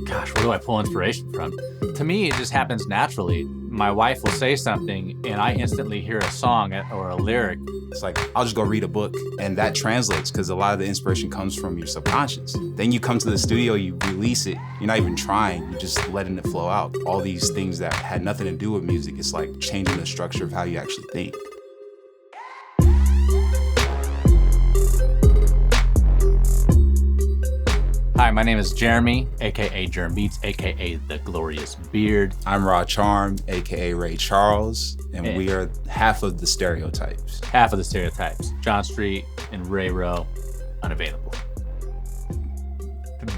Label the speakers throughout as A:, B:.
A: Gosh, where do I pull inspiration from? To me, it just happens naturally. My wife will say something and I instantly hear a song or a lyric.
B: It's like, I'll just go read a book, and that translates because a lot of the inspiration comes from your subconscious. Then you come to the studio, you release it. You're not even trying, you're just letting it flow out. All these things that had nothing to do with music, it's like changing the structure of how you actually think.
A: Hi, my name is Jeremy, aka Jerm Beats, aka The Glorious Beard.
B: I'm Raw Charm, aka Ray Charles, and we are half of the Stereotypes.
A: Half of the Stereotypes. John Street and Ray Rowe, unavailable.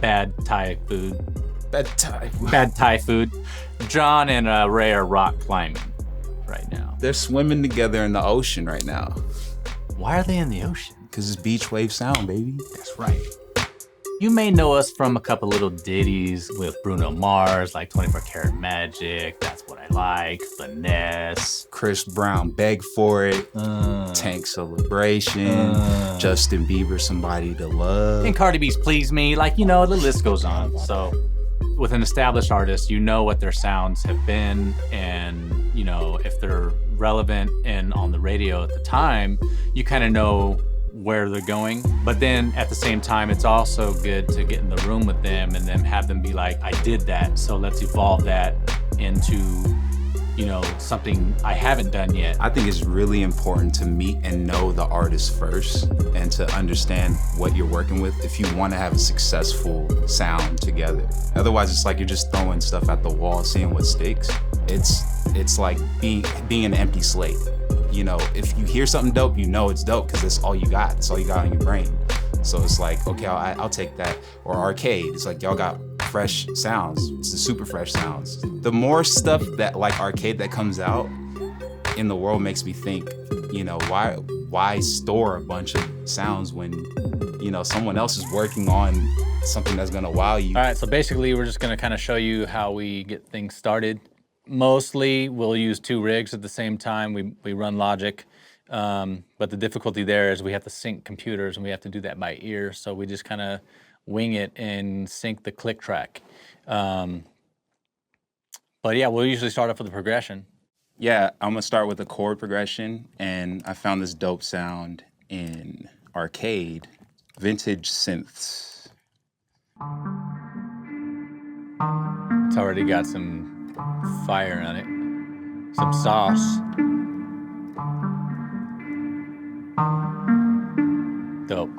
A: Bad Thai food.
B: Bad Thai.
A: Bad Thai food. John and Ray are rock climbing right now.
B: They're swimming together in the ocean right now.
A: Why are they in the ocean?
B: Because it's beach wave sound, baby.
A: That's right. You may know us from a couple little ditties with Bruno Mars, like 24 Karat Magic, That's What I Like, Finesse.
B: Chris Brown, Beg For It, Tank Celebration, Justin Bieber, Somebody to Love.
A: And Cardi B's Please Me, like, you know, the list goes on. So with an established artist, you know what their sounds have been, and, you know, if they're relevant and on the radio at the time, you kind of know where they're going. But then at the same time, it's also good to get in the room with them and then have them be like, I did that, so let's evolve that into, you know, something I haven't done yet.
B: I think it's really important to meet and know the artist first and to understand what you're working with if you want to have a successful sound together. Otherwise, it's like you're just throwing stuff at the wall, seeing what sticks. It's like being an empty slate. You know, if you hear something dope, you know it's dope because that's all you got. It's all you got in your brain. So it's like, okay, I'll take that. Or Arcade, it's like y'all got fresh sounds. It's the super fresh sounds. The more stuff that like Arcade that comes out in the world makes me think, you know, why store a bunch of sounds when, you know, someone else is working on something that's gonna wow you.
A: All right, so basically we're just gonna kind of show you how we get things started. Mostly, we'll use two rigs at the same time. We run Logic, but the difficulty there is we have to sync computers and we have to do that by ear. So we just kind of wing it and sync the click track. But yeah, we'll usually start off with the progression.
B: Yeah, I'm gonna start with a chord progression, and I found this dope sound in Arcade, vintage synths.
A: It's already got some fire on it, some sauce. Dope.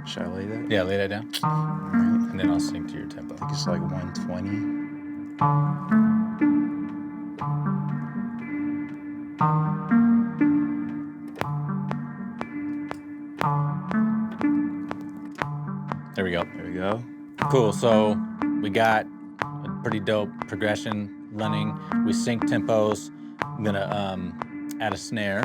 B: Should I lay that?
A: Yeah, lay that down.
B: All right.
A: And then I'll sync to your tempo.
B: I think it's like 120.
A: There we go.
B: There we go.
A: Cool, so we got a pretty dope progression running. We sync tempos. I'm gonna add a snare.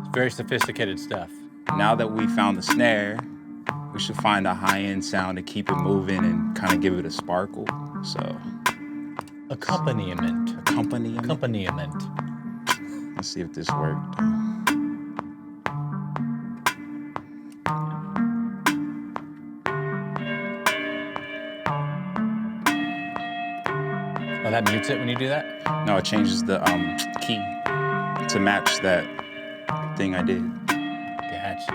A: It's very sophisticated stuff.
B: Now that we found the snare, we should find a high-end sound to keep it moving and kind of give it a sparkle. So,
A: Accompaniment. Accompaniment.
B: Let's see if this worked.
A: Oh, that mutes it when you do that?
B: No, it changes the key to match that thing I did.
A: Gotcha.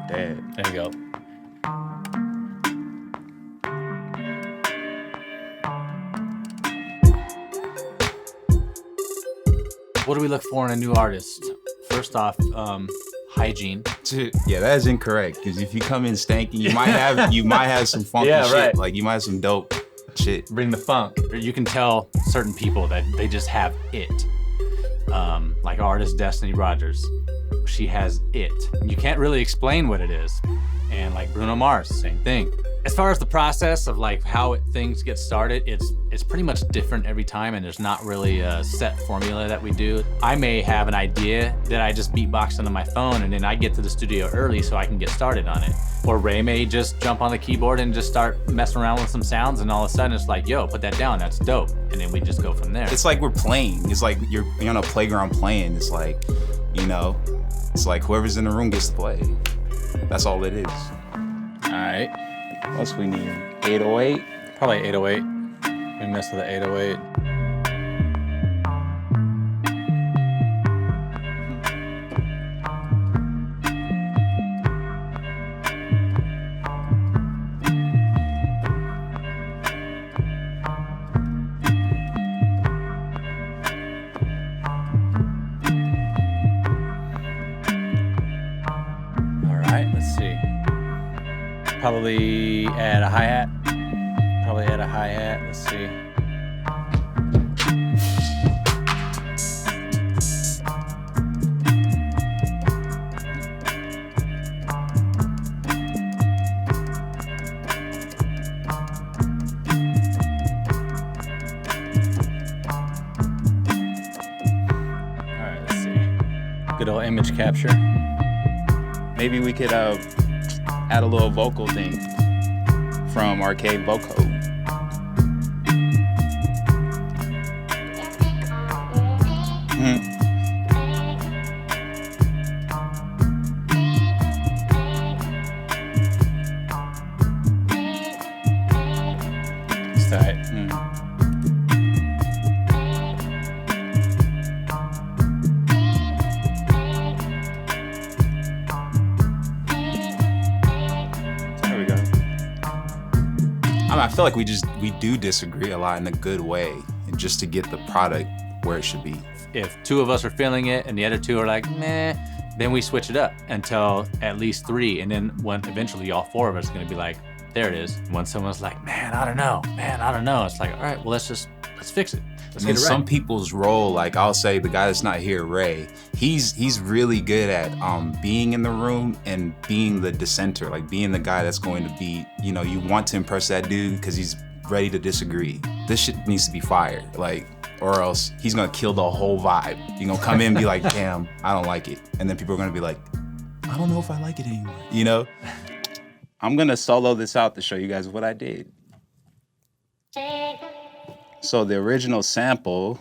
B: There
A: you go. What do we look for in a new artist? First off, hygiene.
B: Yeah, that is incorrect. Because if you come in stanky, you might have some funky shit.
A: Right.
B: Like you might have some dope shit.
A: Bring the funk. You can tell certain people that they just have it. Like artist Destiny Rogers, she has it. You can't really explain what it is. And like Bruno Mars, same thing. As far as the process of like how things get started, it's pretty much different every time, and there's not really a set formula that we do. I may have an idea that I just beatbox into my phone, and then I get to the studio early so I can get started on it. Or Ray may just jump on the keyboard and just start messing around with some sounds, and all of a sudden it's like, yo, put that down, that's dope. And then we just go from there.
B: It's like we're playing. It's like you're on a playground playing. It's like you know? It's like whoever's in the room gets to play. That's all it is.
A: All right.
B: What else we need? 808?
A: Probably 808. We messed with the 808. Probably add a hi-hat. Let's see. All right, let's see. Good old image capture.
B: Maybe we could add a little vocal thing from Arcade Vocal.
A: It's tight.
B: I feel like we do disagree a lot in a good way, and just to get the product where it should be.
A: If two of us are feeling it and the other two are like, meh, then we switch it up until at least three. And then when eventually all four of us are gonna be like, there it is. When someone's like, man, I don't know. It's like, all right, well, let's fix it. Let's get it right.
B: Some people's role, like I'll say the guy that's not here, Ray, he's really good at being in the room and being the dissenter, like being the guy that's going to be, you want to impress that dude because he's ready to disagree. This shit needs to be fire, like, or else he's gonna kill the whole vibe. You're gonna come in and be like, damn, I don't like it. And then people are gonna be like, I don't know if I like it anymore, I'm gonna solo this out to show you guys what I did. So the original sample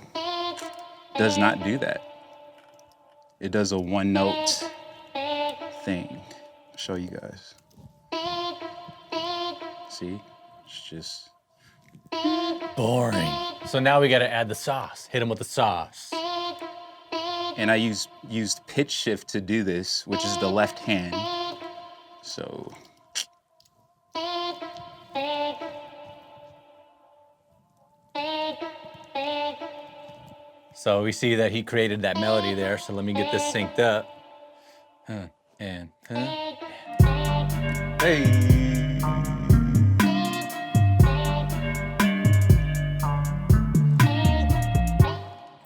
B: does not do that. It does a one note thing. I'll show you guys. See? It's just
A: boring. So now we gotta add the sauce. Hit him with the sauce.
B: And I used pitch shift to do this, which is the left hand. So
A: So we see that he created that melody there, so let me get this synced up.
B: Hey.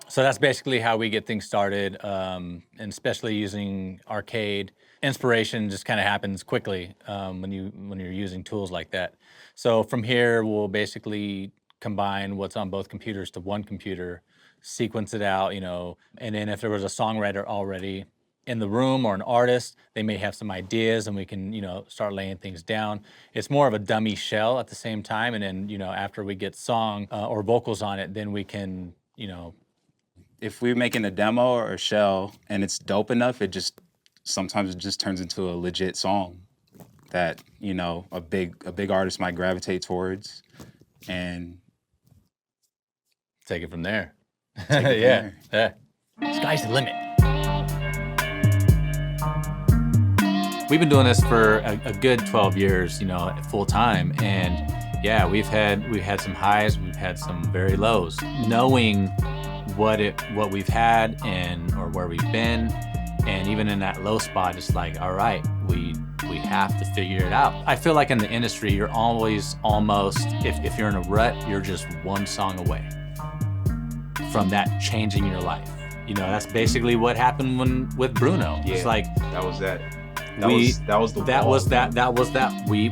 A: So that's basically how we get things started, and especially using arcade. Inspiration just kind of happens quickly when you're using tools like that. So from here, we'll basically combine what's on both computers to one computer, sequence it out, and then if there was a songwriter already in the room or an artist, they may have some ideas and we can, start laying things down. It's more of a dummy shell at the same time, and then, after we get song or vocals on it, then we can,
B: If we're making a demo or a shell and it's dope enough, sometimes it just turns into a legit song that, a big artist might gravitate towards, and
A: take it from there.
B: Yeah.
A: Sky's the limit. We've been doing this for a good 12 years, full time, and yeah, we've had some highs, we've had some very lows. Knowing what we've had or where we've been, and even in that low spot, it's like, all right, we have to figure it out. I feel like in the industry, you're always almost, if you're in a rut, you're just one song away from that changing your life. That's basically what happened with Bruno.
B: Yeah,
A: it's like
B: that was that. We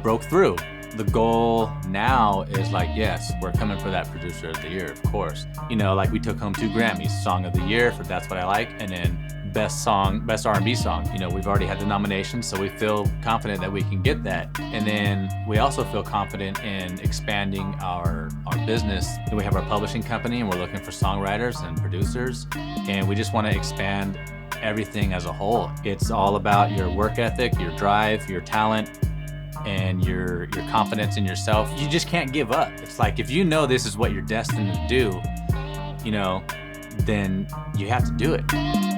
A: broke through. The goal now is like, yes, we're coming for that producer of the year, of course. Like we took home 2 Grammys, Song of the Year for That's What I Like, and then Best R&B Song. We've already had the nomination, so we feel confident that we can get that. And then we also feel confident in expanding our business. We have our publishing company, and we're looking for songwriters and producers, and we just want to expand everything as a whole. It's all about your work ethic, your drive, your talent, and your confidence in yourself. You just can't give up. It's like, if you know this is what you're destined to do, you know, then you have to do it.